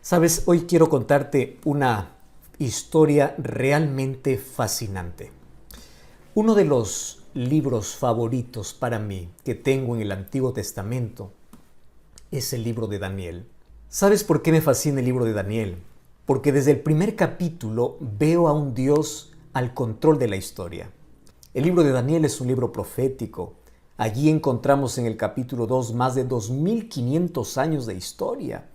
Sabes, hoy quiero contarte una historia realmente fascinante. Uno de los libros favoritos para mí que tengo en el Antiguo Testamento es el libro de Daniel. ¿Sabes por qué me fascina el libro de Daniel? Porque desde el primer capítulo veo a un Dios al control de la historia. El libro de Daniel es un libro profético. Allí encontramos en el capítulo 2 más de 2500 años de historia.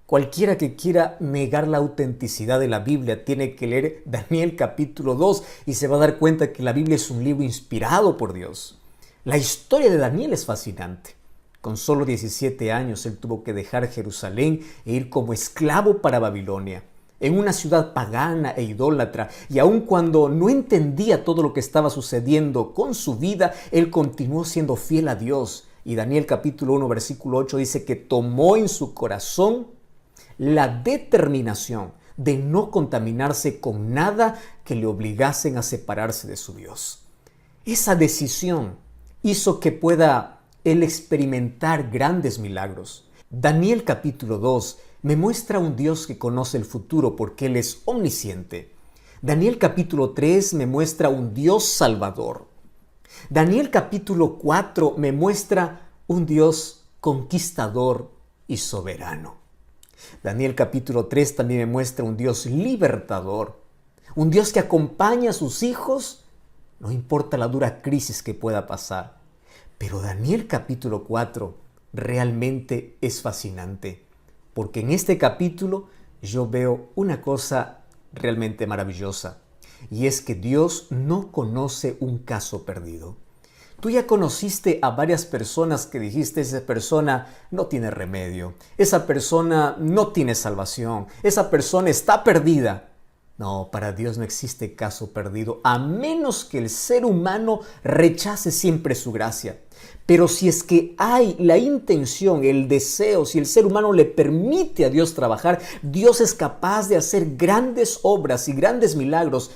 Cualquiera que quiera negar la autenticidad de la Biblia tiene que leer Daniel capítulo 2 y se va a dar cuenta que la Biblia es un libro inspirado por Dios. La historia de Daniel es fascinante. Con solo 17 años él tuvo que dejar Jerusalén e ir como esclavo para Babilonia, en una ciudad pagana e idólatra, y aun cuando no entendía todo lo que estaba sucediendo con su vida, él continuó siendo fiel a Dios. Y Daniel capítulo 1 versículo 8 dice que tomó en su corazón la determinación de no contaminarse con nada que le obligasen a separarse de su Dios. Esa decisión hizo que pueda él experimentar grandes milagros. Daniel capítulo 2 me muestra un Dios que conoce el futuro porque Él es omnisciente. Daniel capítulo 3 me muestra un Dios salvador. Daniel capítulo 4 me muestra un Dios conquistador y soberano. Daniel capítulo 3 también me muestra un Dios libertador, un Dios que acompaña a sus hijos, no importa la dura crisis que pueda pasar. Pero Daniel capítulo 4 realmente es fascinante, porque en este capítulo yo veo una cosa realmente maravillosa, y es que Dios no conoce un caso perdido. Tú ya conociste a varias personas que dijiste, esa persona no tiene remedio, esa persona no tiene salvación, esa persona está perdida. No, para Dios no existe caso perdido, a menos que el ser humano rechace siempre su gracia. Pero si es que hay la intención, el deseo, si el ser humano le permite a Dios trabajar, Dios es capaz de hacer grandes obras y grandes milagros.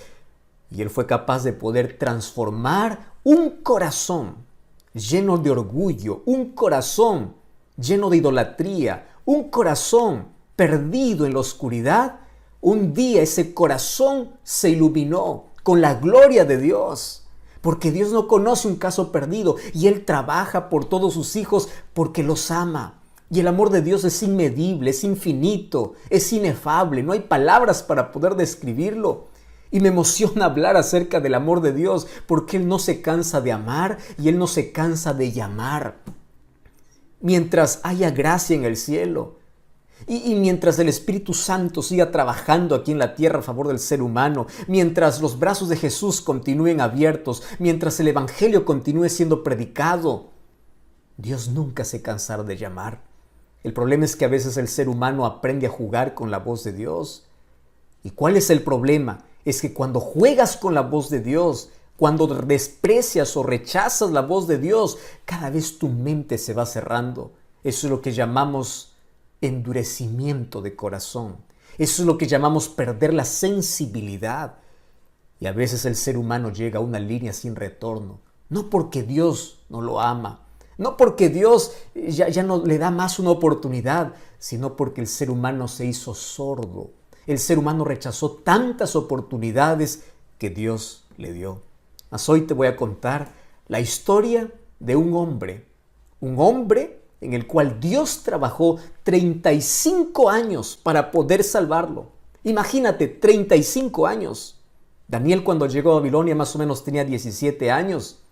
Y Él fue capaz de poder transformar un corazón lleno de orgullo, un corazón lleno de idolatría, un corazón perdido en la oscuridad. Un día ese corazón se iluminó con la gloria de Dios, porque Dios no conoce un caso perdido y Él trabaja por todos sus hijos porque los ama. Y el amor de Dios es inmedible, es infinito, es inefable, no hay palabras para poder describirlo. Y me emociona hablar acerca del amor de Dios porque Él no se cansa de amar y Él no se cansa de llamar. Mientras haya gracia en el cielo, y mientras el Espíritu Santo siga trabajando aquí en la tierra a favor del ser humano, mientras los brazos de Jesús continúen abiertos, mientras el Evangelio continúe siendo predicado, Dios nunca se cansará de llamar. El problema es que a veces el ser humano aprende a jugar con la voz de Dios. ¿Y cuál es el problema? Es que cuando juegas con la voz de Dios, cuando desprecias o rechazas la voz de Dios, cada vez tu mente se va cerrando. Eso es lo que llamamos endurecimiento de corazón. Eso es lo que llamamos perder la sensibilidad. Y a veces el ser humano llega a una línea sin retorno. No porque Dios no lo ama, no porque Dios ya no le da más una oportunidad, sino porque el ser humano se hizo sordo. El ser humano rechazó tantas oportunidades que Dios le dio. Mas hoy te voy a contar la historia de un hombre en el cual Dios trabajó 35 años para poder salvarlo. Imagínate, 35 años. Daniel cuando llegó a Babilonia más o menos tenía 17 años.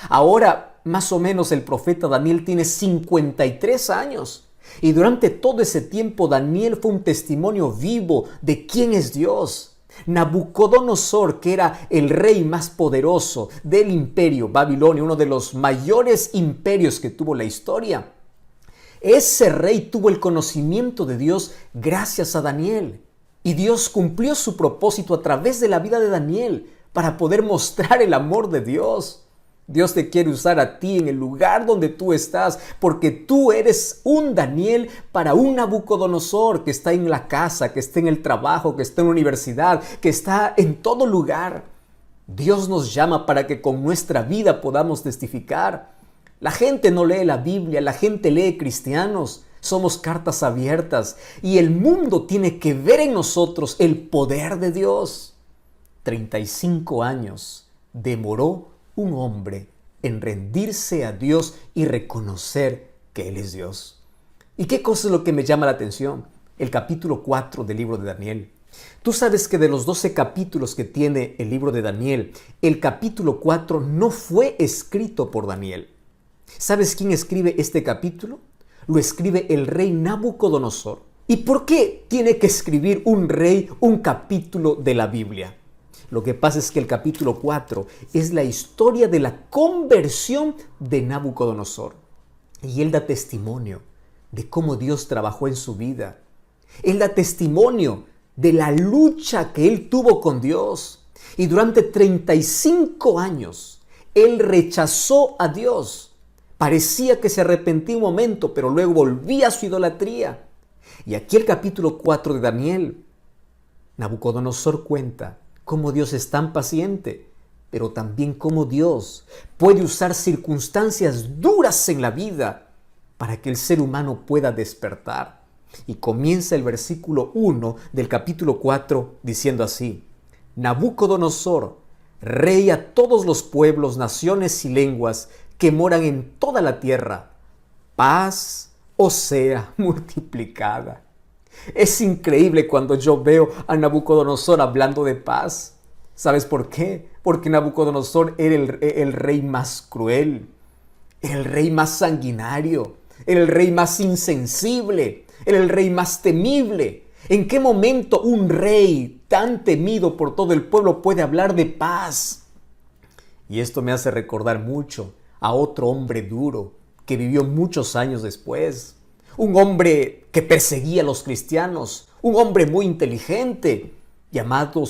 Ahora más o menos el profeta Daniel tiene 53 años. Y durante todo ese tiempo Daniel fue un testimonio vivo de quién es Dios. Nabucodonosor, que era el rey más poderoso del imperio Babilonia, uno de los mayores imperios que tuvo la historia, ese rey tuvo el conocimiento de Dios gracias a Daniel. Y Dios cumplió su propósito a través de la vida de Daniel para poder mostrar el amor de Dios. Dios te quiere usar a ti en el lugar donde tú estás, porque tú eres un Daniel para un Nabucodonosor que está en la casa, que está en el trabajo, que está en la universidad, que está en todo lugar. Dios nos llama para que con nuestra vida podamos testificar. La gente no lee la Biblia, la gente lee cristianos, Somos cartas abiertas y el mundo tiene que ver en nosotros el poder de Dios. 35 años demoró un hombre en rendirse a Dios y reconocer que Él es Dios. ¿Y qué cosa es lo que me llama la atención? El capítulo 4 del libro de Daniel. Tú sabes que de los 12 capítulos que tiene el libro de Daniel, el capítulo 4 no fue escrito por Daniel. ¿Sabes quién escribe este capítulo? Lo escribe el rey Nabucodonosor. ¿Y por qué tiene que escribir un rey un capítulo de la Biblia? Lo que pasa es que el capítulo 4 es la historia de la conversión de Nabucodonosor. Y él da testimonio de cómo Dios trabajó en su vida. Él da testimonio de la lucha que él tuvo con Dios. Y durante 35 años, él rechazó a Dios. Parecía que se arrepentía un momento, pero luego volvía a su idolatría. Y aquí el capítulo 4 de Daniel, Nabucodonosor cuenta cómo Dios es tan paciente, pero también cómo Dios puede usar circunstancias duras en la vida para que el ser humano pueda despertar. Y comienza el versículo 1 del capítulo 4 diciendo así: Nabucodonosor, rey a todos los pueblos, naciones y lenguas que moran en toda la tierra, paz os sea multiplicada. Es increíble cuando yo veo a Nabucodonosor hablando de paz. ¿Sabes por qué? Porque Nabucodonosor era el rey más cruel, era el rey más sanguinario, era el rey más insensible, era el rey más temible. ¿En qué momento un rey tan temido por todo el pueblo puede hablar de paz? Y esto me hace recordar mucho a otro hombre duro que vivió muchos años después. Un hombre que perseguía a los cristianos, un hombre muy inteligente, llamado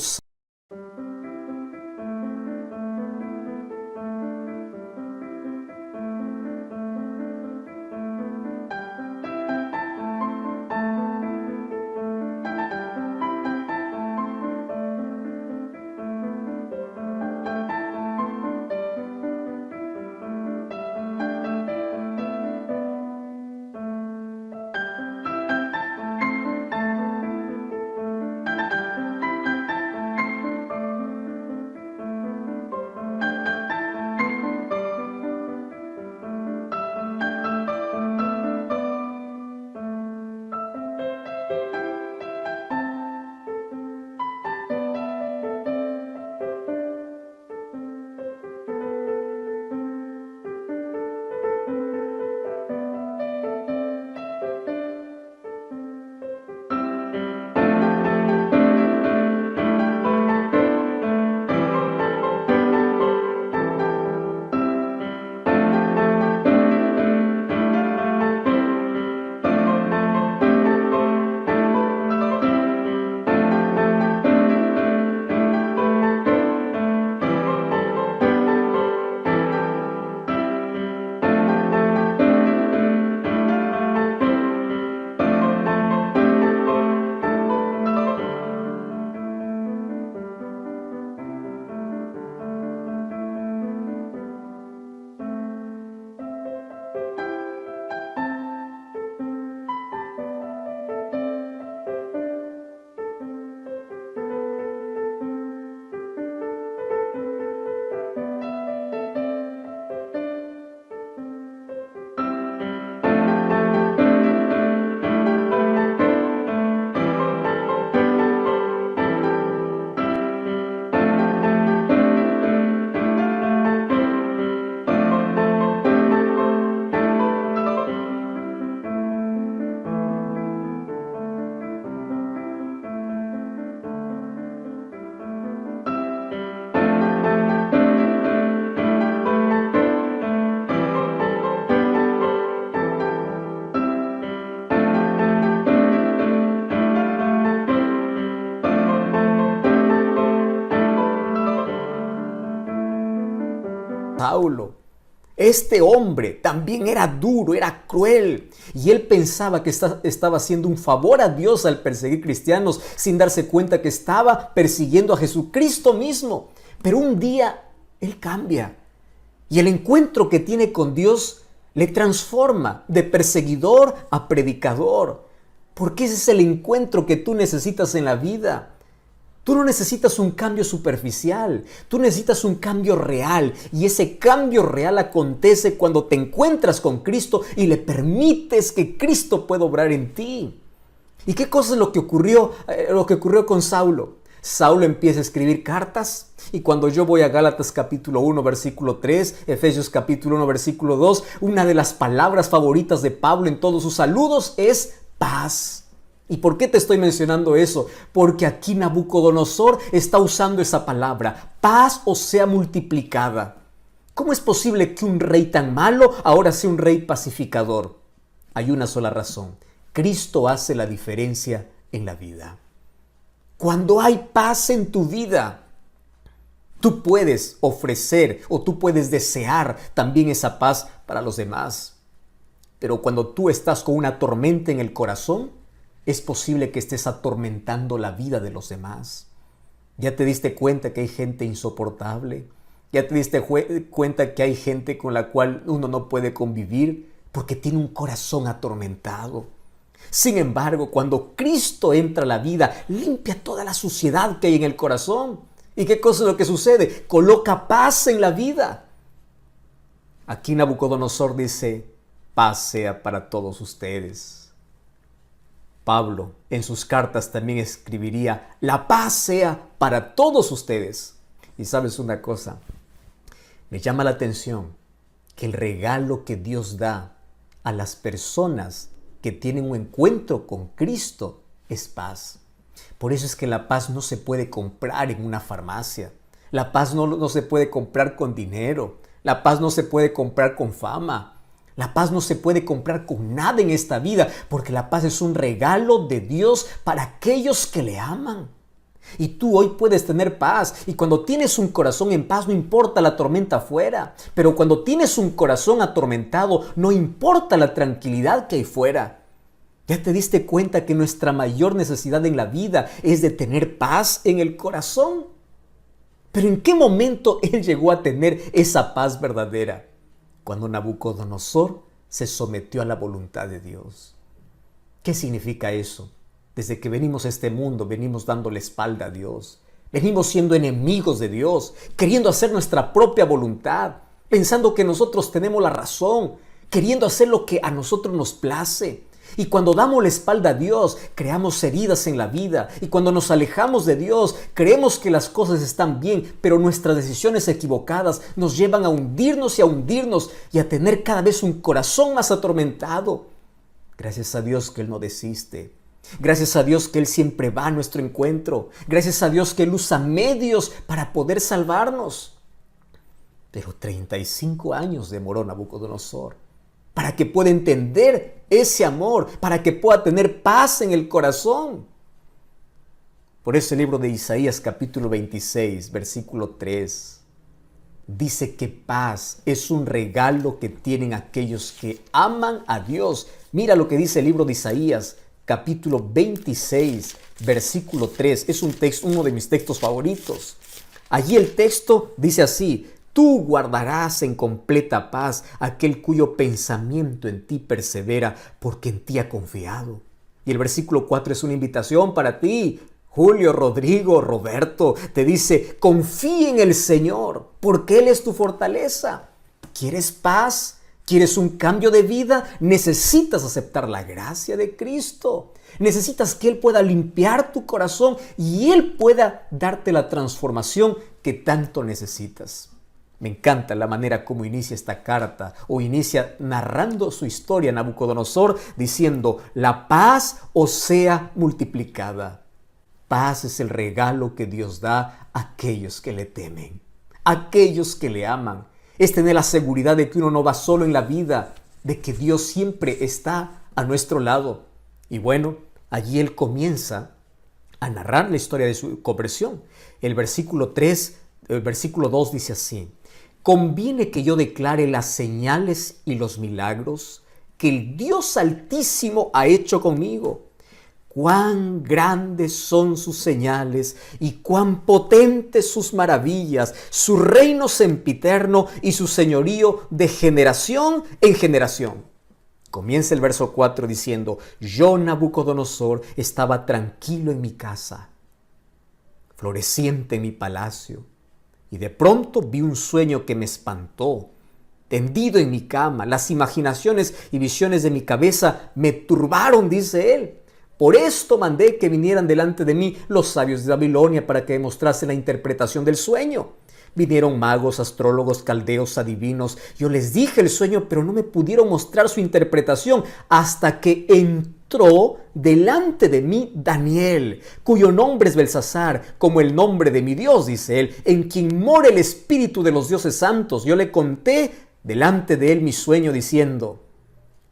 Saulo. Este hombre también era duro, era cruel, y él pensaba que estaba haciendo un favor a Dios al perseguir cristianos sin darse cuenta que estaba persiguiendo a Jesucristo mismo. Pero un día él cambia y el encuentro que tiene con Dios le transforma de perseguidor a predicador. Porque ese es el encuentro que tú necesitas en la vida. Tú no necesitas un cambio superficial, tú necesitas un cambio real. Y ese cambio real acontece cuando te encuentras con Cristo y le permites que Cristo pueda obrar en ti. ¿Y qué cosa es lo que ocurrió con Saulo? Saulo empieza a escribir cartas y cuando yo voy a Gálatas capítulo 1 versículo 3, Efesios capítulo 1 versículo 2, una de las palabras favoritas de Pablo en todos sus saludos es paz. ¿Y por qué te estoy mencionando eso? Porque aquí Nabucodonosor está usando esa palabra, paz o sea multiplicada. ¿Cómo es posible que un rey tan malo ahora sea un rey pacificador? Hay una sola razón. Cristo hace la diferencia en la vida. Cuando hay paz en tu vida, tú puedes ofrecer o tú puedes desear también esa paz para los demás. Pero cuando tú estás con una tormenta en el corazón, es posible que estés atormentando la vida de los demás. ¿Ya te diste cuenta que hay gente insoportable? ¿Ya te diste cuenta que hay gente con la cual uno no puede convivir porque tiene un corazón atormentado? Sin embargo, cuando Cristo entra a la vida, limpia toda la suciedad que hay en el corazón. ¿Y qué cosa es lo que sucede? Coloca paz en la vida. Aquí Nabucodonosor dice, paz sea para todos ustedes. Pablo en sus cartas también escribiría, la paz sea para todos ustedes. Y sabes una cosa, me llama la atención que el regalo que Dios da a las personas que tienen un encuentro con Cristo es paz. Por eso es que la paz no se puede comprar en una farmacia. La paz no se puede comprar con dinero. La paz no se puede comprar con fama. La paz no se puede comprar con nada en esta vida, porque la paz es un regalo de Dios para aquellos que le aman. Y tú hoy puedes tener paz, y cuando tienes un corazón en paz no importa la tormenta afuera, pero cuando tienes un corazón atormentado no importa la tranquilidad que hay fuera. ¿Ya te diste cuenta que nuestra mayor necesidad en la vida es de tener paz en el corazón? Pero ¿en qué momento él llegó a tener esa paz verdadera? Cuando Nabucodonosor se sometió a la voluntad de Dios. ¿Qué significa eso? Desde que venimos a este mundo, venimos dándole espalda a Dios. Venimos siendo enemigos de Dios, queriendo hacer nuestra propia voluntad, pensando que nosotros tenemos la razón, queriendo hacer lo que a nosotros nos place. Y cuando damos la espalda a Dios, creamos heridas en la vida. Y cuando nos alejamos de Dios, creemos que las cosas están bien, pero nuestras decisiones equivocadas nos llevan a hundirnos y a tener cada vez un corazón más atormentado. Gracias a Dios que Él no desiste. Gracias a Dios que Él siempre va a nuestro encuentro. Gracias a Dios que Él usa medios para poder salvarnos. Pero 35 años demoró Nabucodonosor para que pueda entender ese amor, para que pueda tener paz en el corazón. Por eso el libro de Isaías capítulo 26, versículo 3, dice que paz es un regalo que tienen aquellos que aman a Dios. Mira lo que dice el libro de Isaías capítulo 26, versículo 3. Es uno de mis textos favoritos. Allí el texto dice así: tú guardarás en completa paz aquel cuyo pensamiento en ti persevera, porque en ti ha confiado. Y el versículo 4 es una invitación para ti, Julio, Rodrigo, Roberto. Te dice, confía en el Señor, porque Él es tu fortaleza. ¿Quieres paz? ¿Quieres un cambio de vida? Necesitas aceptar la gracia de Cristo. Necesitas que Él pueda limpiar tu corazón y Él pueda darte la transformación que tanto necesitas. Me encanta la manera como inicia esta carta, o inicia narrando su historia Nabucodonosor, diciendo, la paz os sea multiplicada. Paz es el regalo que Dios da a aquellos que le temen, a aquellos que le aman. Es tener la seguridad de que uno no va solo en la vida, de que Dios siempre está a nuestro lado. Y bueno, allí él comienza a narrar la historia de su conversión. El versículo 2 dice así: conviene que yo declare las señales y los milagros que el Dios Altísimo ha hecho conmigo. Cuán grandes son sus señales y cuán potentes sus maravillas, su reino sempiterno y su señorío de generación en generación. Comienza el verso 4 diciendo: yo, Nabucodonosor, estaba tranquilo en mi casa, floreciente en mi palacio, y de pronto vi un sueño que me espantó. Tendido en mi cama, las imaginaciones y visiones de mi cabeza me turbaron, dice él. Por esto mandé que vinieran delante de mí los sabios de Babilonia para que demostrasen la interpretación del sueño. Vinieron magos, astrólogos, caldeos, adivinos. Yo les dije el sueño, pero no me pudieron mostrar su interpretación hasta que entró delante de mí Daniel, cuyo nombre es Belsasar, como el nombre de mi Dios, dice él, en quien mora el espíritu de los dioses santos. Yo le conté delante de él mi sueño diciendo: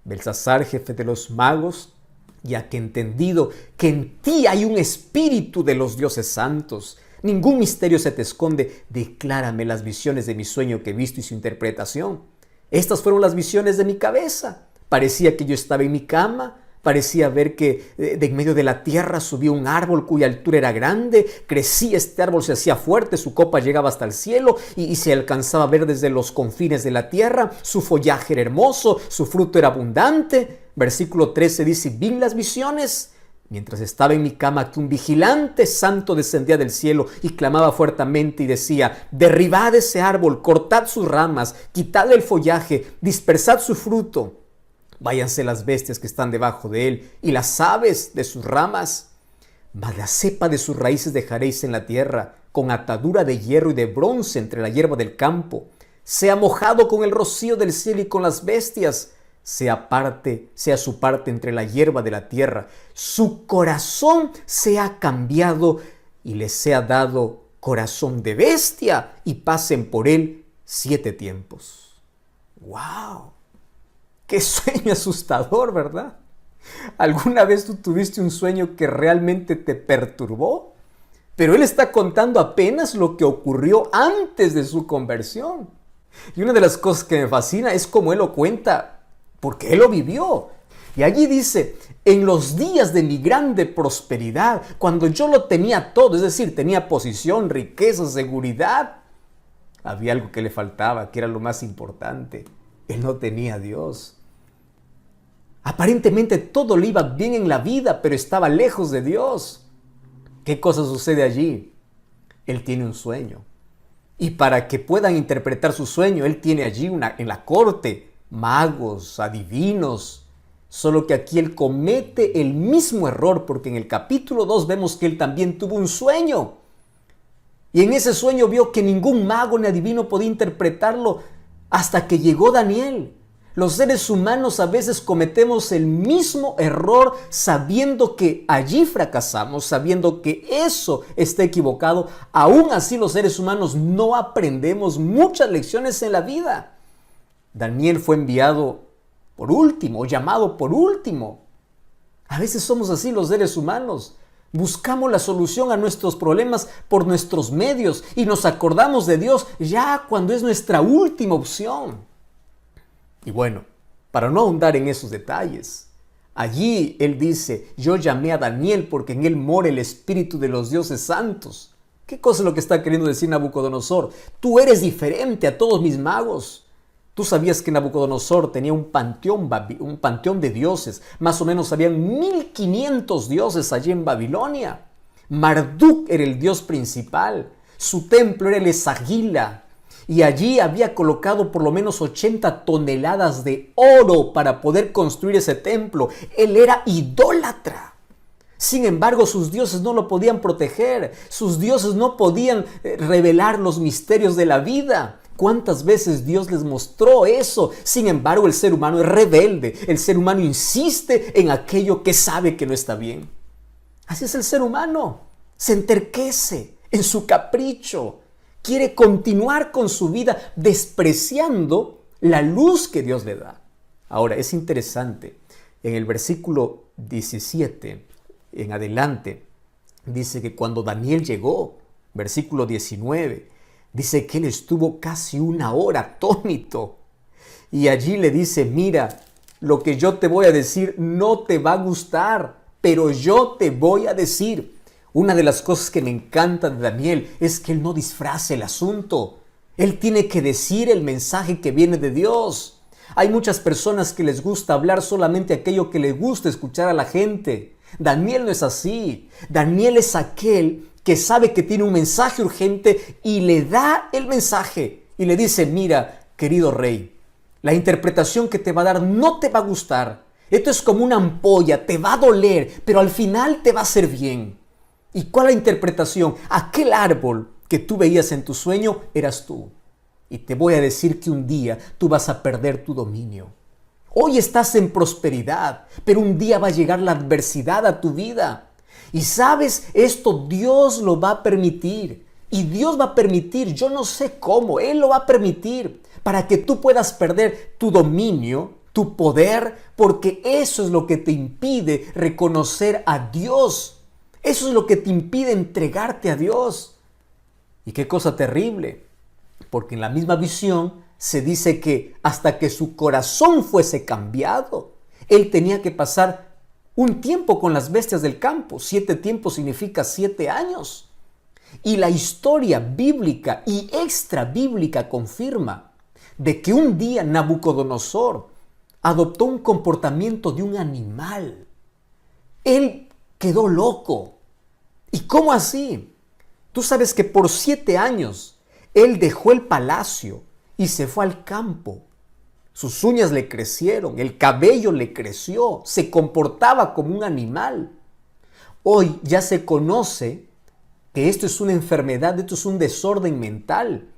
Belsasar, jefe de los magos, ya que he entendido que en ti hay un espíritu de los dioses santos. Ningún misterio se te esconde. Declárame las visiones de mi sueño que he visto y su interpretación. Estas fueron las visiones de mi cabeza. Parecía que yo estaba en mi cama. Parecía ver que de en medio de la tierra subía un árbol cuya altura era grande. Crecía este árbol, se hacía fuerte, su copa llegaba hasta el cielo y se alcanzaba a ver desde los confines de la tierra. Su follaje era hermoso, su fruto era abundante. Versículo 13 dice: vi las visiones mientras estaba en mi cama que un vigilante santo descendía del cielo y clamaba fuertemente y decía: derribad ese árbol, cortad sus ramas, quitad el follaje, dispersad su fruto. Váyanse las bestias que están debajo de él y las aves de sus ramas. Mas la cepa de sus raíces dejaréis en la tierra, con atadura de hierro y de bronce entre la hierba del campo. Sea mojado con el rocío del cielo y con las bestias. Sea su parte entre la hierba de la tierra. Su corazón sea cambiado y les sea dado corazón de bestia y pasen por él 7 tiempos. ¡Wow! ¡Qué sueño asustador!, ¿verdad? ¿Alguna vez tú tuviste un sueño que realmente te perturbó? Pero él está contando apenas lo que ocurrió antes de su conversión. Y una de las cosas que me fascina es cómo él lo cuenta, porque él lo vivió. Y allí dice: en los días de mi grande prosperidad, cuando yo lo tenía todo, es decir, tenía posición, riqueza, seguridad, había algo que le faltaba, que era lo más importante. Él no tenía a Dios. Aparentemente todo le iba bien en la vida, pero estaba lejos de Dios. ¿Qué cosa sucede allí? Él tiene un sueño. Y para que puedan interpretar su sueño, él tiene allí en la corte magos, adivinos. Solo que aquí él comete el mismo error, porque en el capítulo 2 vemos que él también tuvo un sueño. Y en ese sueño vio que ningún mago ni adivino podía interpretarlo hasta que llegó Daniel. Los seres humanos a veces cometemos el mismo error sabiendo que allí fracasamos, sabiendo que eso está equivocado. Aún así los seres humanos no aprendemos muchas lecciones en la vida. Daniel fue enviado por último, llamado por último. A veces somos así los seres humanos. Buscamos la solución a nuestros problemas por nuestros medios y nos acordamos de Dios ya cuando es nuestra última opción. Y bueno, para no ahondar en esos detalles, allí él dice: yo llamé a Daniel porque en él mora el espíritu de los dioses santos. ¿Qué cosa es lo que está queriendo decir Nabucodonosor? Tú eres diferente a todos mis magos. Tú sabías que Nabucodonosor tenía un panteón de dioses. Más o menos habían 1500 dioses allí en Babilonia. Marduk era el dios principal. Su templo era el Esagila. Y allí había colocado por lo menos 80 toneladas de oro para poder construir ese templo. Él era idólatra. Sin embargo, sus dioses no lo podían proteger. Sus dioses no podían revelar los misterios de la vida. ¿Cuántas veces Dios les mostró eso? Sin embargo, el ser humano es rebelde. El ser humano insiste en aquello que sabe que no está bien. Así es el ser humano. Se enterquece en su capricho. Quiere continuar con su vida despreciando la luz que Dios le da. Ahora, es interesante. En el versículo 17 en adelante, dice que cuando Daniel llegó, versículo 19, dice que él estuvo casi 1 hora atónito. Y allí le dice: mira, lo que yo te voy a decir no te va a gustar, pero yo te voy a decir. Una de las cosas que me encanta de Daniel es que él no disfraza el asunto. Él tiene que decir el mensaje que viene de Dios. Hay muchas personas que les gusta hablar solamente aquello que les gusta escuchar a la gente. Daniel no es así. Daniel es aquel que sabe que tiene un mensaje urgente y le da el mensaje y le dice: mira, querido rey, la interpretación que te va a dar no te va a gustar. Esto es como una ampolla, te va a doler, pero al final te va a hacer bien. ¿Y cuál es la interpretación? Aquel árbol que tú veías en tu sueño eras tú. Y te voy a decir que un día tú vas a perder tu dominio. Hoy estás en prosperidad, pero un día va a llegar la adversidad a tu vida. Y sabes, esto Dios lo va a permitir. Y Dios va a permitir, yo no sé cómo, Él lo va a permitir para que tú puedas perder tu dominio, tu poder, porque eso es lo que te impide reconocer a Dios. Eso es lo que te impide entregarte a Dios. Y qué cosa terrible, porque en la misma visión se dice que hasta que su corazón fuese cambiado, él tenía que pasar un tiempo con las bestias del campo. 7 tiempos significa 7 años. Y la historia bíblica y extra bíblica confirma de que un día Nabucodonosor adoptó un comportamiento de un animal. Él quedó loco. ¿Y cómo así? Tú sabes que por 7 años él dejó el palacio y se fue al campo. Sus uñas le crecieron, el cabello le creció, se comportaba como un animal. Hoy ya se conoce que esto es una enfermedad, esto es un desorden mental.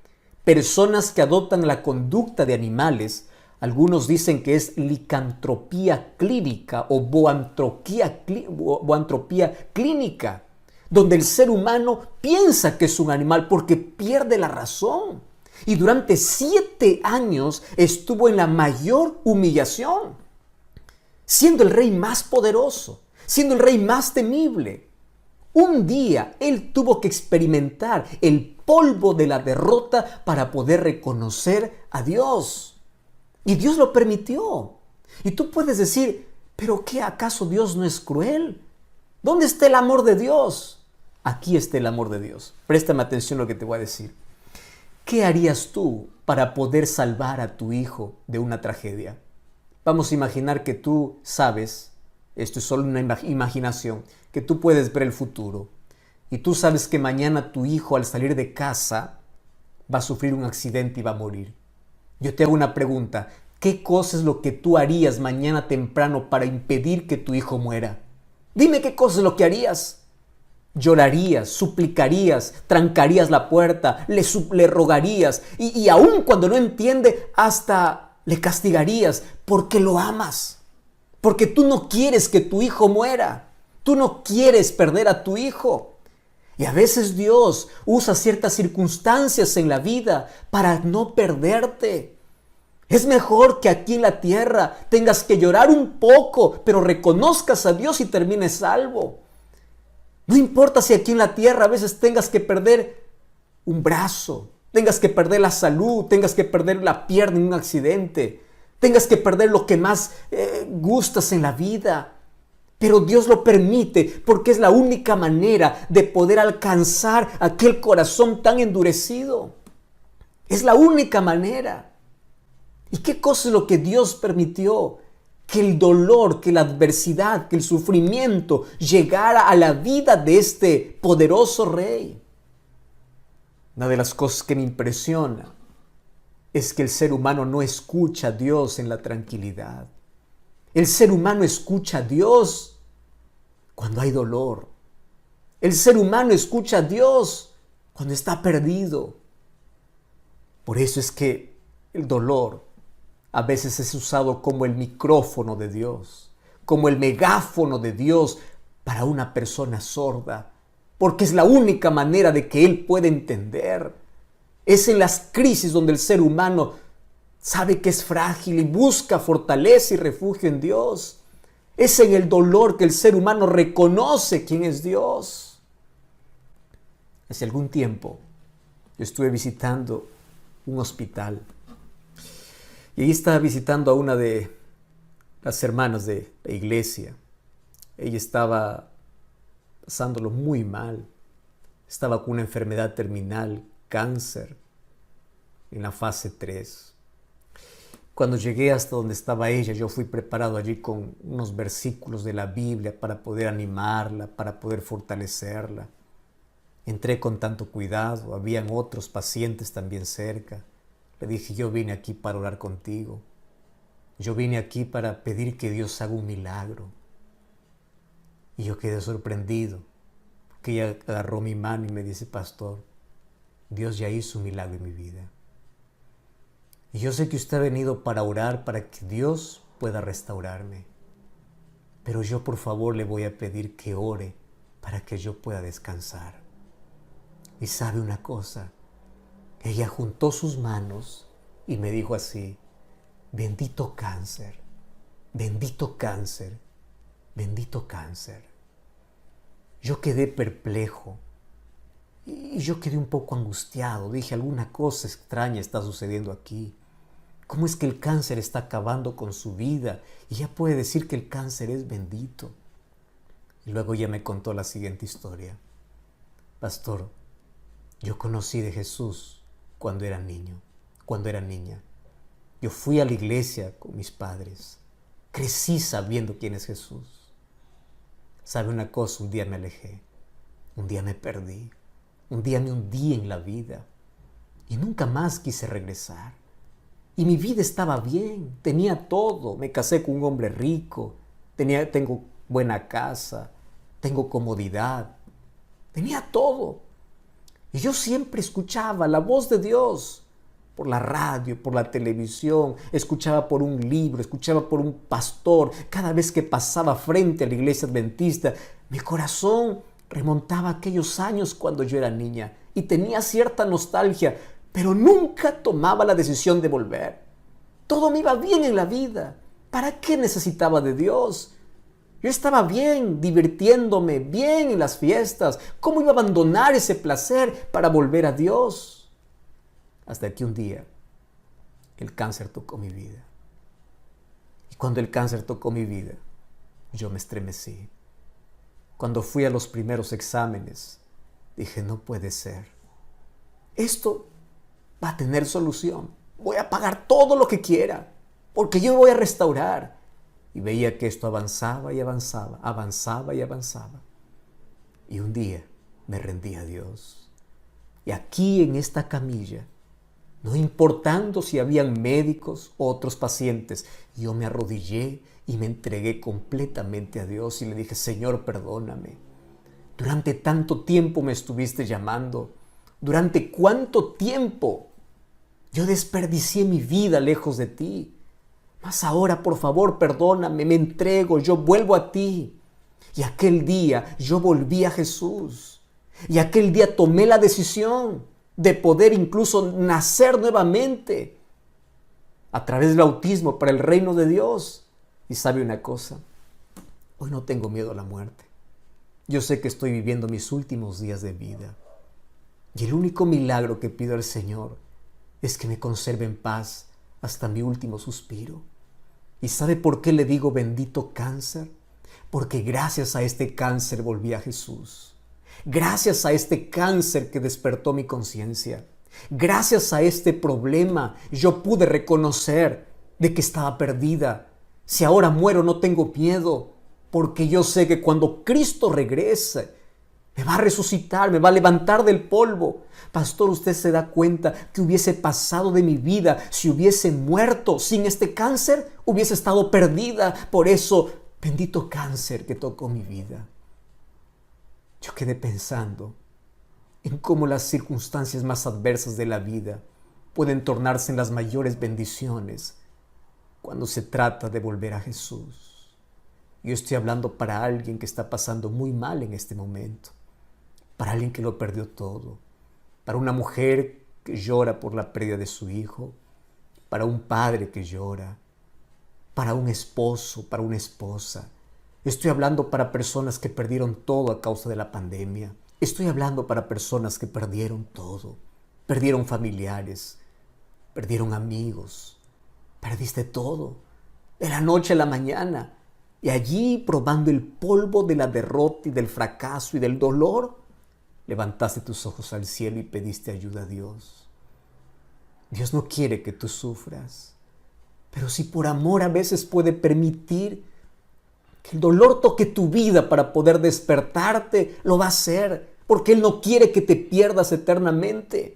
Personas que adoptan la conducta de animales, algunos dicen que es licantropía clínica o boantropía clínica, donde el ser humano piensa que es un animal porque pierde la razón. Y durante 7 años estuvo en la mayor humillación, siendo el rey más poderoso, siendo el rey más temible. Un día él tuvo que experimentar el polvo de la derrota para poder reconocer a Dios. Y Dios lo permitió. Y tú puedes decir, ¿pero qué, acaso Dios no es cruel? ¿Dónde está el amor de Dios? Aquí está el amor de Dios. Préstame atención a lo que te voy a decir. ¿Qué harías tú para poder salvar a tu hijo de una tragedia? Vamos a imaginar que tú sabes, esto es solo una imaginación, que tú puedes ver el futuro. Y tú sabes que mañana tu hijo al salir de casa va a sufrir un accidente y va a morir. Yo te hago una pregunta. ¿Qué cosa es lo que tú harías mañana temprano para impedir que tu hijo muera? Dime qué cosa es lo que harías. Llorarías, suplicarías, trancarías la puerta, le rogarías y aun cuando no entiende, hasta le castigarías porque lo amas. Porque tú no quieres que tu hijo muera. Tú no quieres perder a tu hijo. Y a veces Dios usa ciertas circunstancias en la vida para no perderte. Es mejor que aquí en la tierra tengas que llorar un poco, pero reconozcas a Dios y termines salvo. No importa si aquí en la tierra a veces tengas que perder un brazo, tengas que perder la salud, tengas que perder la pierna en un accidente, tengas que perder lo que más gustas en la vida. Pero Dios lo permite porque es la única manera de poder alcanzar aquel corazón tan endurecido. Es la única manera. ¿Y qué cosa es lo que Dios permitió? Que el dolor, que la adversidad, que el sufrimiento llegara a la vida de este poderoso rey. Una de las cosas que me impresiona es que el ser humano no escucha a Dios en la tranquilidad. El ser humano escucha a Dios cuando hay dolor. El ser humano escucha a Dios cuando está perdido. Por eso es que el dolor a veces es usado como el micrófono de Dios, como el megáfono de Dios para una persona sorda, porque es la única manera de que Él pueda entender. Es en las crisis donde el ser humano sabe que es frágil y busca fortaleza y refugio en Dios. Es en el dolor que el ser humano reconoce quién es Dios. Hace algún tiempo yo estuve visitando un hospital. Y ahí estaba visitando a una de las hermanas de la iglesia. Ella estaba pasándolo muy mal. Estaba con una enfermedad terminal, cáncer, en la fase 3. Cuando llegué hasta donde estaba ella, yo fui preparado allí con unos versículos de la Biblia para poder animarla, para poder fortalecerla. Entré con tanto cuidado, habían otros pacientes también cerca. Le dije, yo vine aquí para orar contigo. Yo vine aquí para pedir que Dios haga un milagro. Y yo quedé sorprendido, porque ella agarró mi mano y me dice, pastor, Dios ya hizo un milagro en mi vida. Y yo sé que usted ha venido para orar, para que Dios pueda restaurarme. Pero yo por favor le voy a pedir que ore para que yo pueda descansar. Y sabe una cosa, ella juntó sus manos y me dijo así, bendito cáncer, bendito cáncer, bendito cáncer. Yo quedé perplejo y yo quedé un poco angustiado. Dije, alguna cosa extraña está sucediendo aquí. ¿Cómo es que el cáncer está acabando con su vida? Y ella puede decir que el cáncer es bendito. Y luego ella me contó la siguiente historia. Pastor, yo conocí de Jesús cuando era niño, cuando era niña. Yo fui a la iglesia con mis padres. Crecí sabiendo quién es Jesús. ¿Sabe una cosa? Un día me alejé. Un día me perdí. Un día me hundí en la vida. Y nunca más quise regresar. Y mi vida estaba bien, tenía todo. Me casé con un hombre rico, tengo buena casa, tengo comodidad, tenía todo. Y yo siempre escuchaba la voz de Dios por la radio, por la televisión, escuchaba por un libro, escuchaba por un pastor. Cada vez que pasaba frente a la iglesia adventista, mi corazón remontaba a aquellos años cuando yo era niña y tenía cierta nostalgia, pero nunca tomaba la decisión de volver. Todo me iba bien en la vida. ¿Para qué necesitaba de Dios? Yo estaba bien, divirtiéndome, bien en las fiestas. ¿Cómo iba a abandonar ese placer para volver a Dios? Hasta que un día el cáncer tocó mi vida. Y cuando el cáncer tocó mi vida, yo me estremecí. Cuando fui a los primeros exámenes, dije, no puede ser. Esto va a tener solución. Voy a pagar todo lo que quiera, porque yo me voy a restaurar. Y veía que esto avanzaba y avanzaba, avanzaba y avanzaba. Y un día me rendí a Dios. Y aquí en esta camilla, no importando si habían médicos o otros pacientes, yo me arrodillé y me entregué completamente a Dios y le dije, Señor, perdóname. Durante tanto tiempo me estuviste llamando. ¿Durante cuánto tiempo yo desperdicié mi vida lejos de ti? Mas ahora, por favor, perdóname, me entrego, yo vuelvo a ti. Y aquel día yo volví a Jesús. Y aquel día tomé la decisión de poder incluso nacer nuevamente a través del bautismo para el reino de Dios. Y sabe una cosa, hoy no tengo miedo a la muerte. Yo sé que estoy viviendo mis últimos días de vida. Y el único milagro que pido al Señor es que me conserve en paz hasta mi último suspiro. ¿Y sabe por qué le digo bendito cáncer? Porque gracias a este cáncer volví a Jesús. Gracias a este cáncer que despertó mi conciencia. Gracias a este problema yo pude reconocer de que estaba perdida. Si ahora muero no tengo miedo, porque yo sé que cuando Cristo regrese, me va a resucitar, me va a levantar del polvo. Pastor, ¿usted se da cuenta que hubiese pasado de mi vida si hubiese muerto sin este cáncer? Hubiese estado perdida. Por eso, bendito cáncer que tocó mi vida. Yo quedé pensando en cómo las circunstancias más adversas de la vida pueden tornarse en las mayores bendiciones cuando se trata de volver a Jesús. Yo estoy hablando para alguien que está pasando muy mal en este momento, para alguien que lo perdió todo, para una mujer que llora por la pérdida de su hijo, para un padre que llora, para un esposo, para una esposa. Estoy hablando para personas que perdieron todo a causa de la pandemia. Estoy hablando para personas que perdieron todo, perdieron familiares, perdieron amigos, perdiste todo, de la noche a la mañana. Y allí, probando el polvo de la derrota y del fracaso y del dolor, levantaste tus ojos al cielo y pediste ayuda a Dios. Dios no quiere que tú sufras, pero si por amor a veces puede permitir que el dolor toque tu vida para poder despertarte, lo va a hacer, porque Él no quiere que te pierdas eternamente.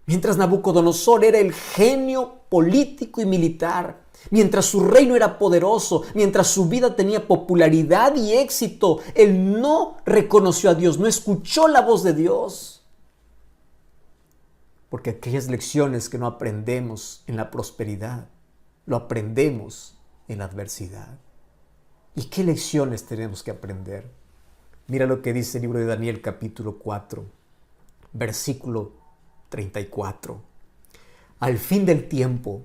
Mientras Nabucodonosor era el genio político y militar, mientras su reino era poderoso, mientras su vida tenía popularidad y éxito, él no reconoció a Dios, no escuchó la voz de Dios. Porque aquellas lecciones que no aprendemos en la prosperidad, lo aprendemos en la adversidad. ¿Y qué lecciones tenemos que aprender? Mira lo que dice el libro de Daniel capítulo 4, versículo 34. Al fin del tiempo,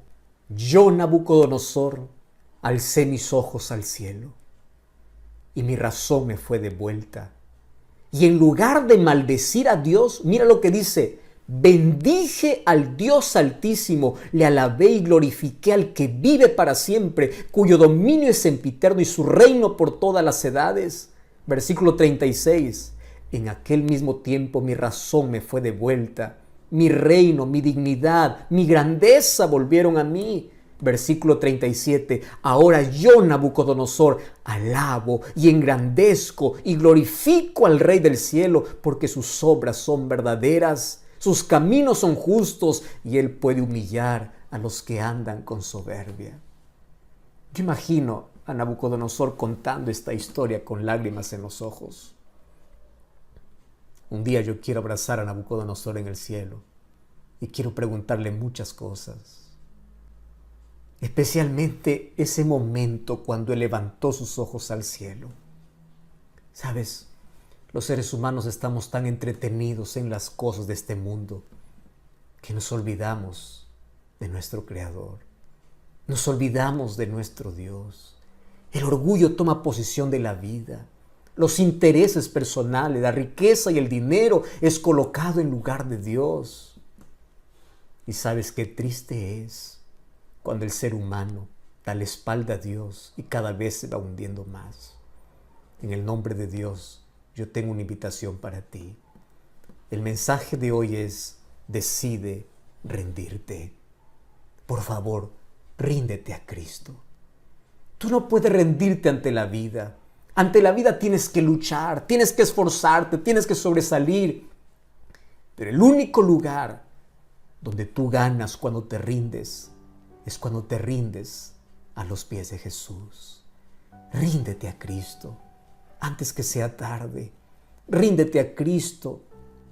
yo, Nabucodonosor, alcé mis ojos al cielo y mi razón me fue devuelta. Y en lugar de maldecir a Dios, mira lo que dice: bendije al Dios Altísimo, le alabé y glorifiqué al que vive para siempre, cuyo dominio es sempiterno y su reino por todas las edades. Versículo 36. En aquel mismo tiempo mi razón me fue devuelta. Mi reino, mi dignidad, mi grandeza volvieron a mí. Versículo 37. Ahora yo, Nabucodonosor, alabo y engrandezco y glorifico al Rey del cielo, porque sus obras son verdaderas, sus caminos son justos, y Él puede humillar a los que andan con soberbia. Yo imagino a Nabucodonosor contando esta historia con lágrimas en los ojos. Un día yo quiero abrazar a Nabucodonosor en el cielo y quiero preguntarle muchas cosas. Especialmente ese momento cuando él levantó sus ojos al cielo. ¿Sabes? Los seres humanos estamos tan entretenidos en las cosas de este mundo que nos olvidamos de nuestro Creador. Nos olvidamos de nuestro Dios. El orgullo toma posesión de la vida. Los intereses personales, la riqueza y el dinero es colocado en lugar de Dios. Y sabes qué triste es cuando el ser humano da la espalda a Dios y cada vez se va hundiendo más. En el nombre de Dios, yo tengo una invitación para ti. El mensaje de hoy es: decide rendirte. Por favor, ríndete a Cristo. Tú no puedes rendirte ante la vida. Ante la vida tienes que luchar, tienes que esforzarte, tienes que sobresalir. Pero el único lugar donde tú ganas cuando te rindes es cuando te rindes a los pies de Jesús. Ríndete a Cristo antes que sea tarde. Ríndete a Cristo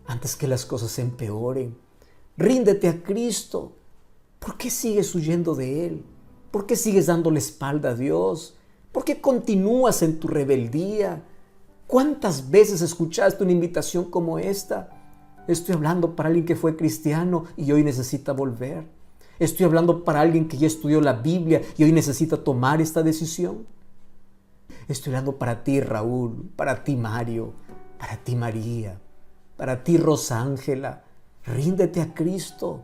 antes que las cosas se empeoren. Ríndete a Cristo. ¿Por qué sigues huyendo de Él? ¿Por qué sigues dando la espalda a Dios? ¿Por qué continúas en tu rebeldía? ¿Cuántas veces escuchaste una invitación como esta? Estoy hablando para alguien que fue cristiano y hoy necesita volver. Estoy hablando para alguien que ya estudió la Biblia y hoy necesita tomar esta decisión. Estoy hablando para ti, Raúl, para ti, Mario, para ti, María, para ti, Rosángela. Ríndete a Cristo.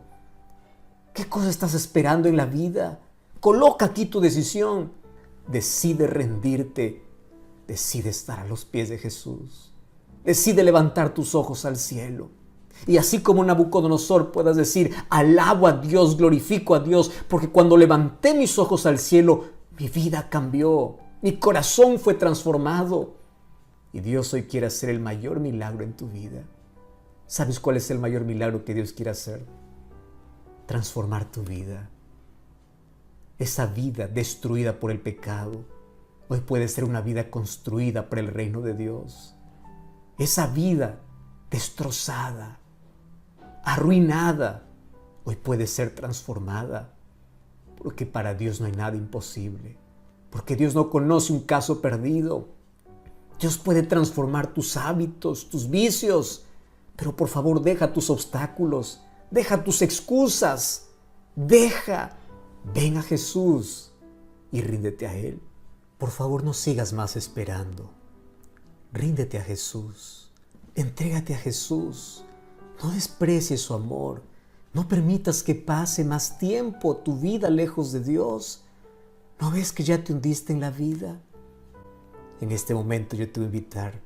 ¿Qué cosa estás esperando en la vida? Coloca aquí tu decisión. Decide rendirte. Decide estar a los pies de Jesús. Decide levantar tus ojos al cielo. Y así como Nabucodonosor puedas decir: alabo a Dios, glorifico a Dios, porque cuando levanté mis ojos al cielo, mi vida cambió, mi corazón fue transformado. Y Dios hoy quiere hacer el mayor milagro en tu vida. ¿Sabes cuál es el mayor milagro que Dios quiere hacer? Transformar tu vida. Esa vida destruida por el pecado, hoy puede ser una vida construida por el reino de Dios. Esa vida destrozada, arruinada, hoy puede ser transformada, porque para Dios no hay nada imposible, porque Dios no conoce un caso perdido. Dios puede transformar tus hábitos, tus vicios, pero por favor deja tus obstáculos, deja tus excusas, ven a Jesús y ríndete a Él. Por favor, no sigas más esperando. Ríndete a Jesús. Entrégate a Jesús. No desprecies su amor. No permitas que pase más tiempo tu vida lejos de Dios. ¿No ves que ya te hundiste en la vida? En este momento yo te voy a invitar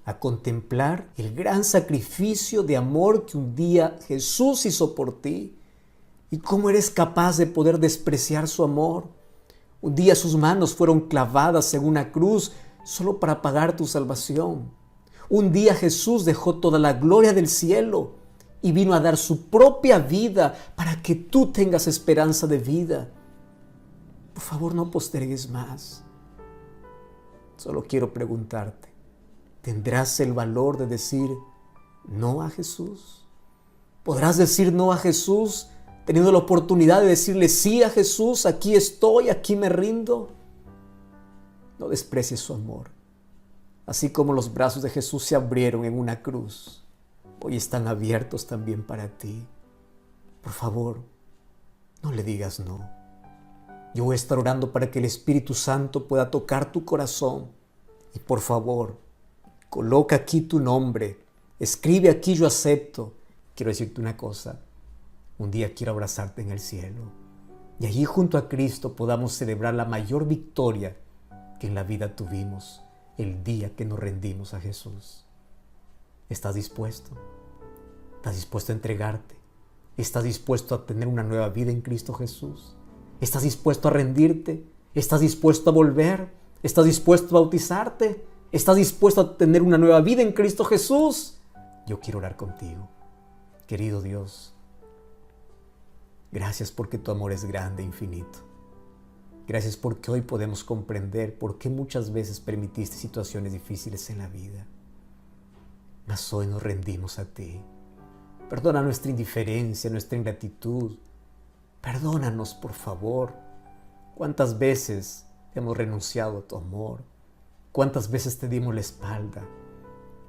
a contemplar el gran sacrificio de amor que un día Jesús hizo por ti y cómo eres capaz de poder despreciar su amor. Un día sus manos fueron clavadas en una cruz solo para pagar tu salvación. Un día Jesús dejó toda la gloria del cielo y vino a dar su propia vida para que tú tengas esperanza de vida. Por favor, no postergues más. Solo quiero preguntarte, ¿tendrás el valor de decir no a Jesús? ¿Podrás decir no a Jesús teniendo la oportunidad de decirle sí a Jesús? Aquí estoy, aquí me rindo. No desprecies su amor. Así como los brazos de Jesús se abrieron en una cruz, hoy están abiertos también para ti. Por favor, no le digas no. Yo voy a estar orando para que el Espíritu Santo pueda tocar tu corazón. Y por favor, coloca aquí tu nombre. Escribe aquí yo acepto. Quiero decirte una cosa. Un día quiero abrazarte en el cielo. Y allí junto a Cristo podamos celebrar la mayor victoria que en la vida tuvimos el día que nos rendimos a Jesús. ¿Estás dispuesto? ¿Estás dispuesto a entregarte? ¿Estás dispuesto a tener una nueva vida en Cristo Jesús? ¿Estás dispuesto a rendirte? ¿Estás dispuesto a volver? ¿Estás dispuesto a bautizarte? ¿Estás dispuesto a tener una nueva vida en Cristo Jesús? Yo quiero orar contigo. Querido Dios, gracias porque tu amor es grande e infinito. Gracias porque hoy podemos comprender por qué muchas veces permitiste situaciones difíciles en la vida. Mas hoy nos rendimos a ti. Perdona nuestra indiferencia, nuestra ingratitud. Perdónanos, por favor. ¿Cuántas veces hemos renunciado a tu amor? ¿Cuántas veces te dimos la espalda?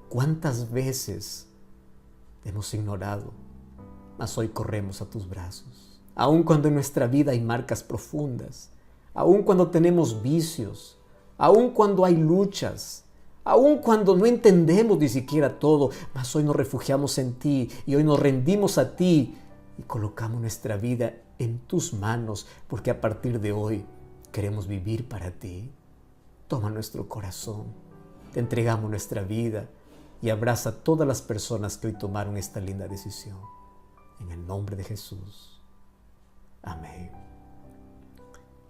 ¿Cuántas veces te hemos ignorado? Mas hoy corremos a tus brazos. Aun cuando en nuestra vida hay marcas profundas, aun cuando tenemos vicios, aun cuando hay luchas, aun cuando no entendemos ni siquiera todo, mas hoy nos refugiamos en ti y hoy nos rendimos a ti y colocamos nuestra vida en tus manos, porque a partir de hoy queremos vivir para ti. Toma nuestro corazón, te entregamos nuestra vida y abraza a todas las personas que hoy tomaron esta linda decisión. En el nombre de Jesús. Amén.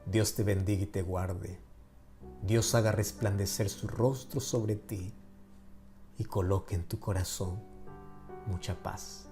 Dios te bendiga y te guarde. Dios haga resplandecer su rostro sobre ti y coloque en tu corazón mucha paz.